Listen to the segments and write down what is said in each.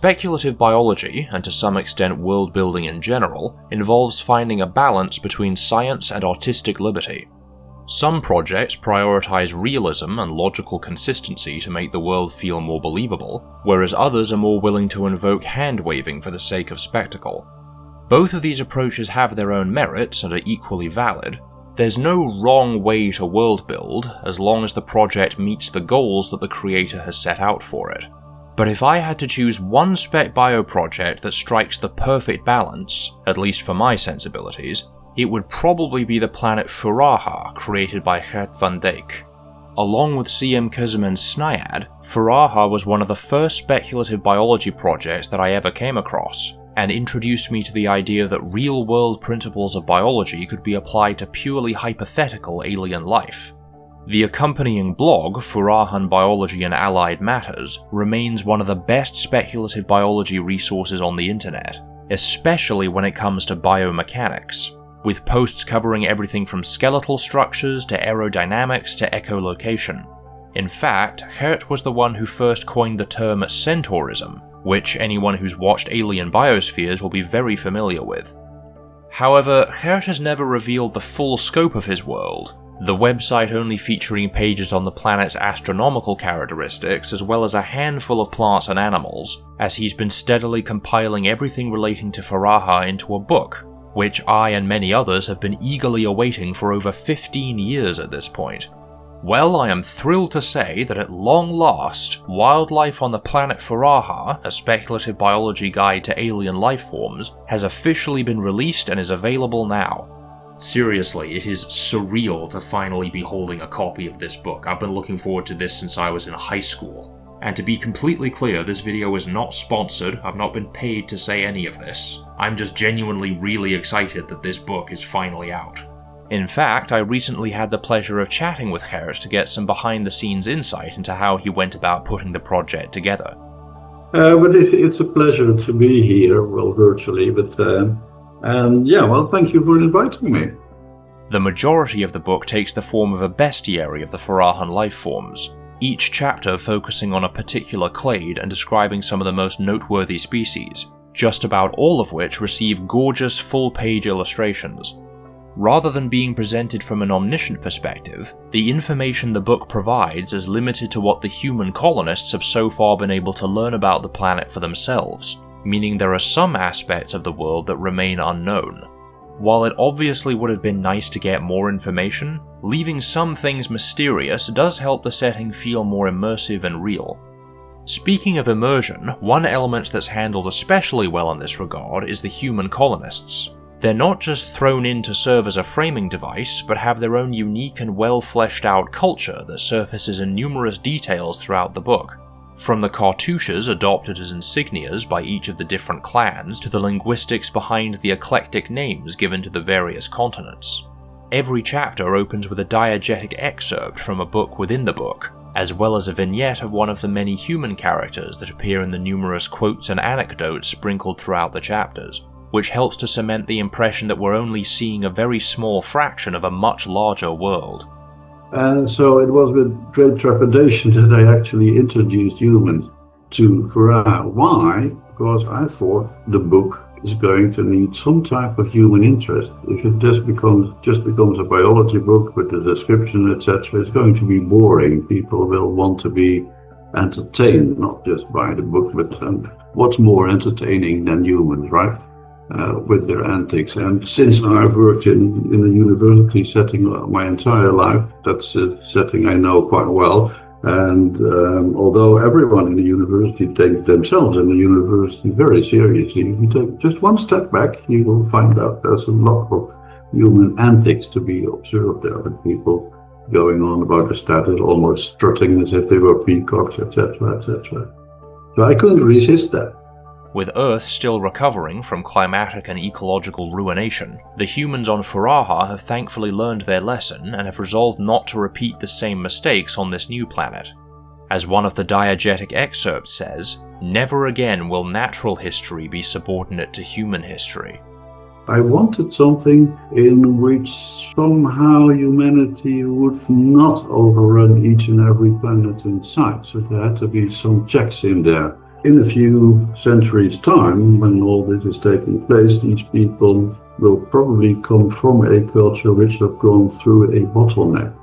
Speculative biology, and to some extent world building in general, involves finding a balance between science and artistic liberty. Some projects prioritize realism and logical consistency to make the world feel more believable, whereas others are more willing to invoke hand-waving for the sake of spectacle. Both of these approaches have their own merits and are equally valid. There's no wrong way to world build, as long as the project meets the goals that the creator has set out for it. But if I had to choose one spec bio project that strikes the perfect balance, at least for my sensibilities, it would probably be the planet Furaha, created by Gert van Dijk. Along with CM Kazim's Sniad, Furaha was one of the first speculative biology projects that I ever came across, and introduced me to the idea that real-world principles of biology could be applied to purely hypothetical alien life. The accompanying blog, Furahan Biology and Allied Matters, remains one of the best speculative biology resources on the internet, especially when it comes to biomechanics, with posts covering everything from skeletal structures to aerodynamics to echolocation. In fact, Gert was the one who first coined the term centaurism, which anyone who's watched Alien Biospheres will be very familiar with. However, Gert has never revealed the full scope of his world, the website only featuring pages on the planet's astronomical characteristics as well as a handful of plants and animals, as he's been steadily compiling everything relating to Furaha into a book, which I and many others have been eagerly awaiting for over 15 years at this point. Well, I am thrilled to say that at long last, Wildlife on the Planet Furaha, a speculative biology guide to alien life forms, has officially been released and is available now. Seriously, it is surreal to finally be holding a copy of this book. I've been looking forward to this since I was in high school. And to be completely clear, this video is not sponsored, I've not been paid to say any of this. I'm just genuinely really excited that this book is finally out. In fact, I recently had the pleasure of chatting with Gert to get some behind-the-scenes insight into how he went about putting the project together. But it's a pleasure to be here, well, virtually, but thank you for inviting me. The majority of the book takes the form of a bestiary of the Furahan life forms, each chapter focusing on a particular clade and describing some of the most noteworthy species, just about all of which receive gorgeous full-page illustrations. Rather than being presented from an omniscient perspective, the information the book provides is limited to what the human colonists have so far been able to learn about the planet for themselves, meaning there are some aspects of the world that remain unknown. While it obviously would have been nice to get more information, leaving some things mysterious does help the setting feel more immersive and real. Speaking of immersion, one element that's handled especially well in this regard is the human colonists. They're not just thrown in to serve as a framing device, but have their own unique and well fleshed out culture that surfaces in numerous details throughout the book. From the cartouches adopted as insignias by each of the different clans to the linguistics behind the eclectic names given to the various continents. Every chapter opens with a diegetic excerpt from a book within the book, as well as a vignette of one of the many human characters that appear in the numerous quotes and anecdotes sprinkled throughout the chapters, which helps to cement the impression that we're only seeing a very small fraction of a much larger world. And so it was with great trepidation that I actually introduced humans to Furaha. Why? Because I thought the book is going to need some type of human interest. If it just becomes a biology book with the description, etc., it's going to be boring. People will want to be entertained, not just by the book, but what's more entertaining than humans, right? With their antics. And since I've worked in a university setting my entire life, that's a setting I know quite well. And although everyone in the university takes themselves in the university very seriously, if you take just one step back, you will find out there's a lot of human antics to be observed there, with people going on about the status, almost strutting as if they were peacocks, etc., etc. So I couldn't resist that. With Earth still recovering from climatic and ecological ruination, the humans on Furaha have thankfully learned their lesson and have resolved not to repeat the same mistakes on this new planet. As one of the diegetic excerpts says, "Never again will natural history be subordinate to human history." I wanted something in which somehow humanity would not overrun each and every planet in sight, so there had to be some checks in there. in a few centuries' time, when all this is taking place, these people will probably come from a culture which have gone through a bottleneck,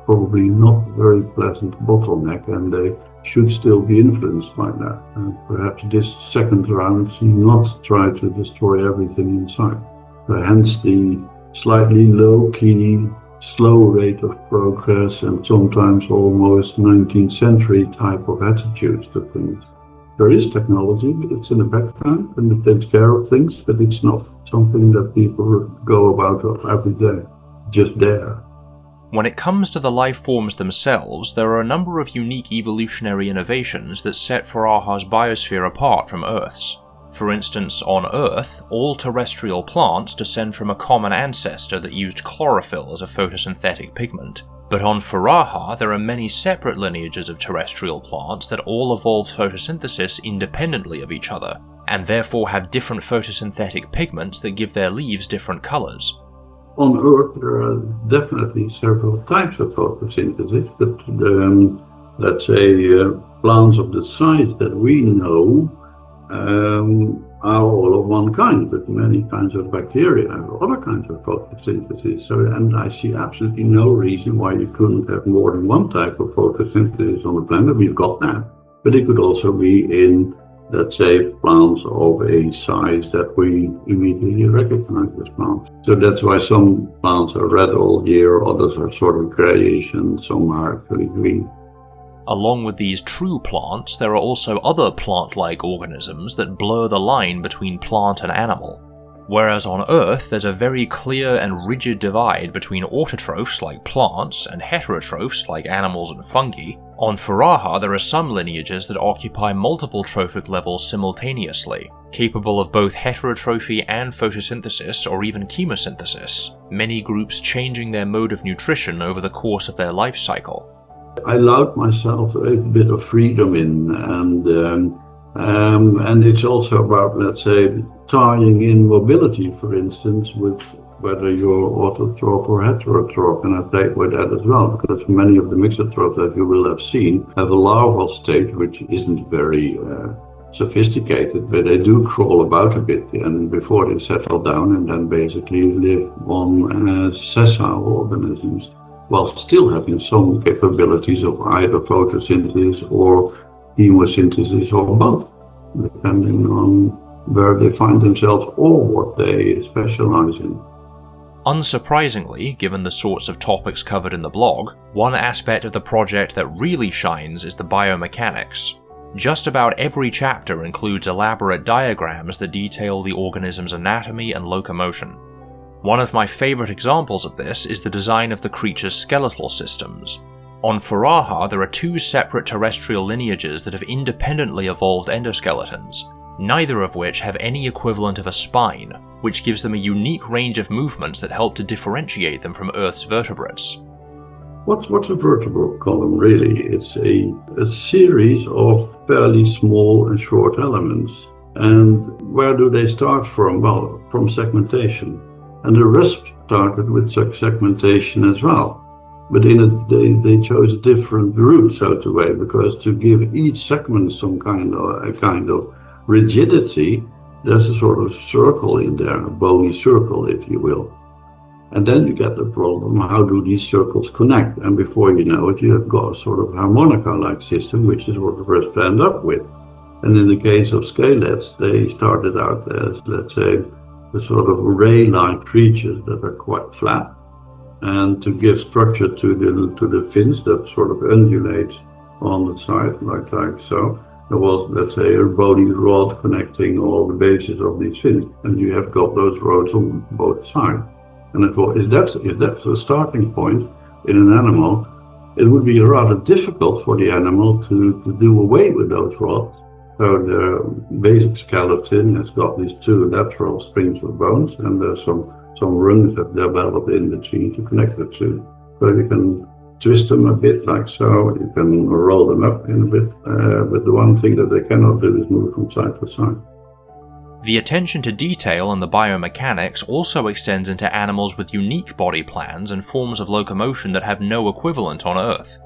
probably not very pleasant bottleneck, and they should still be influenced by that. And perhaps this second round should not try to destroy everything in sight. Hence the slightly low-key, slow rate of progress and sometimes almost 19th century type of attitudes to things. There is technology, but it's in the background and it takes care of things, but it's not something that people go about every day, just there. When it comes to the life forms themselves, there are a number of unique evolutionary innovations that set Furaha's biosphere apart from Earth's. For instance, on Earth, all terrestrial plants descend from a common ancestor that used chlorophyll as a photosynthetic pigment. But on Furaha, there are many separate lineages of terrestrial plants that all evolved photosynthesis independently of each other, and therefore have different photosynthetic pigments that give their leaves different colours. On Earth, there are definitely several types of photosynthesis, but let's say plants of the size that we know are all of one kind, but many kinds of bacteria have other kinds of photosynthesis. And I see absolutely no reason why you couldn't have more than one type of photosynthesis on the planet. We've got that, but it could also be in, let's say, plants of a size that we immediately recognize as plants. So that's why some plants are red all year, others are sort of grayish, and some are actually green. Along with these true plants, there are also other plant-like organisms that blur the line between plant and animal. Whereas on Earth, there's a very clear and rigid divide between autotrophs like plants and heterotrophs like animals and fungi, on Furaha there are some lineages that occupy multiple trophic levels simultaneously, capable of both heterotrophy and photosynthesis or even chemosynthesis, many groups changing their mode of nutrition over the course of their life cycle. I allowed myself a bit of freedom in, and it's also about, let's say, tying in mobility, for instance, with whether you're autotroph or heterotroph, and I played with that as well, because many of the mixotrophs that you will have seen have a larval stage which isn't very sophisticated, but they do crawl about a bit, and before they settle down and then basically live on sessile organisms, while still having some capabilities of either photosynthesis or chemosynthesis or both, depending on where they find themselves or what they specialize in. Unsurprisingly, given the sorts of topics covered in the blog, one aspect of the project that really shines is the biomechanics. Just about every chapter includes elaborate diagrams that detail the organism's anatomy and locomotion. One of my favourite examples of this is the design of the creature's skeletal systems. On Furaha, there are two separate terrestrial lineages that have independently evolved endoskeletons, neither of which have any equivalent of a spine, which gives them a unique range of movements that help to differentiate them from Earth's vertebrates. What's a vertebral column really? It's a series of fairly small and short elements. And where do they start from? Well, from segmentation. And the rest started with segmentation as well. But they chose a different route, so to say, because to give each segment some kind of rigidity, there's a sort of circle in there, a bony circle, if you will. And then you get the problem, how do these circles connect? And before you know it, you have got a sort of harmonica-like system, which is what the first end up with. And in the case of scalets, they started out as, let's say, the sort of ray-like creatures that are quite flat. And to give structure to the fins that sort of undulate on the side, like so, there was, let's say, a bony rod connecting all the bases of these fins. And you have got those rods on both sides. And if that's the starting point in an animal, it would be rather difficult for the animal to do away with those rods. So the basic skeleton has got these two lateral strings of bones, and there's some rungs that develop in between to connect the two. So you can twist them a bit like so, you can roll them up in a bit, but the one thing that they cannot do is move from side to side. The attention to detail in the biomechanics also extends into animals with unique body plans and forms of locomotion that have no equivalent on Earth.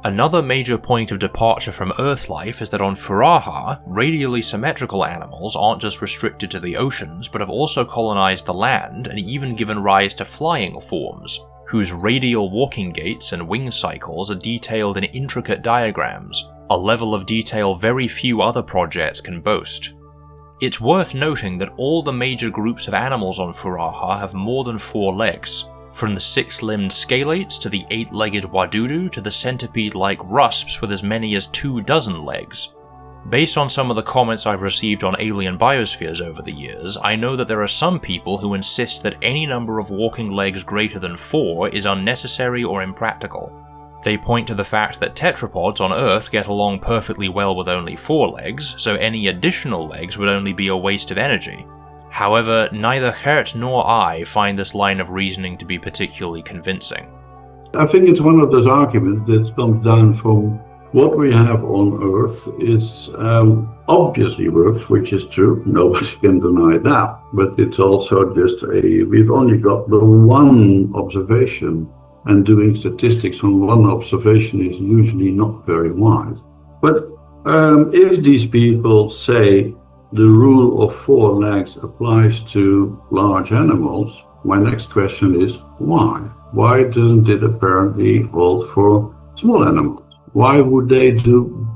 Another major point of departure from Earth life is that on Furaha, radially symmetrical animals aren't just restricted to the oceans, but have also colonized the land and even given rise to flying forms, whose radial walking gaits and wing cycles are detailed in intricate diagrams, a level of detail very few other projects can boast. It's worth noting that all the major groups of animals on Furaha have more than 4 legs, from the 6-limbed scalates to the 8-legged wadudu to the centipede-like rusps with as many as 24 legs. Based on some of the comments I've received on alien biospheres over the years, I know that there are some people who insist that any number of walking legs greater than 4 is unnecessary or impractical. They point to the fact that tetrapods on Earth get along perfectly well with only 4 legs, so any additional legs would only be a waste of energy. However, neither Gert nor I find this line of reasoning to be particularly convincing. I think it's one of those arguments that comes down from what we have on Earth is obviously works, which is true, nobody can deny that, but it's also just we've only got the one observation, and doing statistics on one observation is usually not very wise. But if these people say the rule of 4 legs applies to large animals, my next question is why? Why doesn't it apparently hold for small animals? Why would they do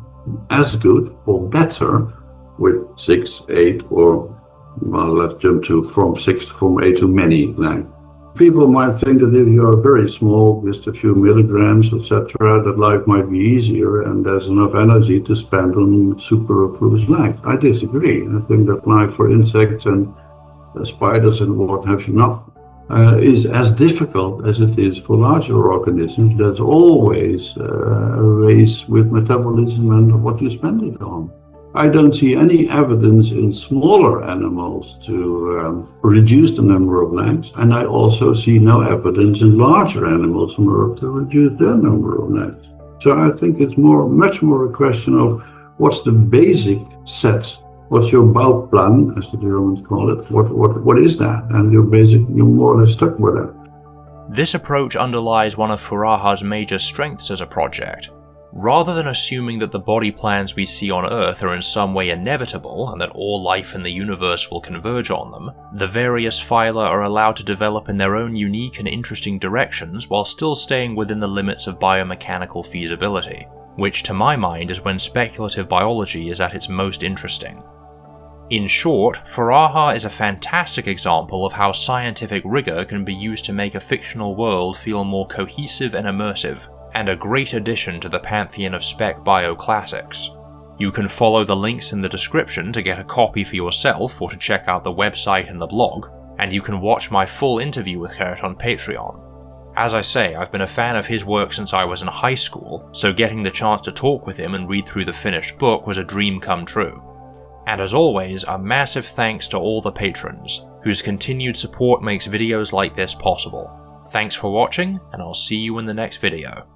as good or better with 6, 8, or, well, let's jump to from 8 to many legs? People might think that if you are very small, just a few milligrams, etc., that life might be easier and there's enough energy to spend on superfluous legs. I disagree. I think that life for insects and spiders and what have you not is as difficult as it is for larger organisms. There's always a race with metabolism and what you spend it on. I don't see any evidence in smaller animals to reduce the number of legs, and I also see no evidence in larger animals on Earth to reduce their number of legs. So I think it's much more a question of what's the basic set, what's your Bauplan, as the Germans call it, what is that, and you're more or less stuck with it. This approach underlies one of Furaha's major strengths as a project. Rather than assuming that the body plans we see on Earth are in some way inevitable and that all life in the universe will converge on them, the various phyla are allowed to develop in their own unique and interesting directions while still staying within the limits of biomechanical feasibility, which to my mind is when speculative biology is at its most interesting. In short, Furaha is a fantastic example of how scientific rigor can be used to make a fictional world feel more cohesive and immersive, and a great addition to the pantheon of spec bio classics. You can follow the links in the description to get a copy for yourself or to check out the website and the blog, and you can watch my full interview with Gert on Patreon. As I say, I've been a fan of his work since I was in high school, so getting the chance to talk with him and read through the finished book was a dream come true. And as always, a massive thanks to all the patrons, whose continued support makes videos like this possible. Thanks for watching, and I'll see you in the next video.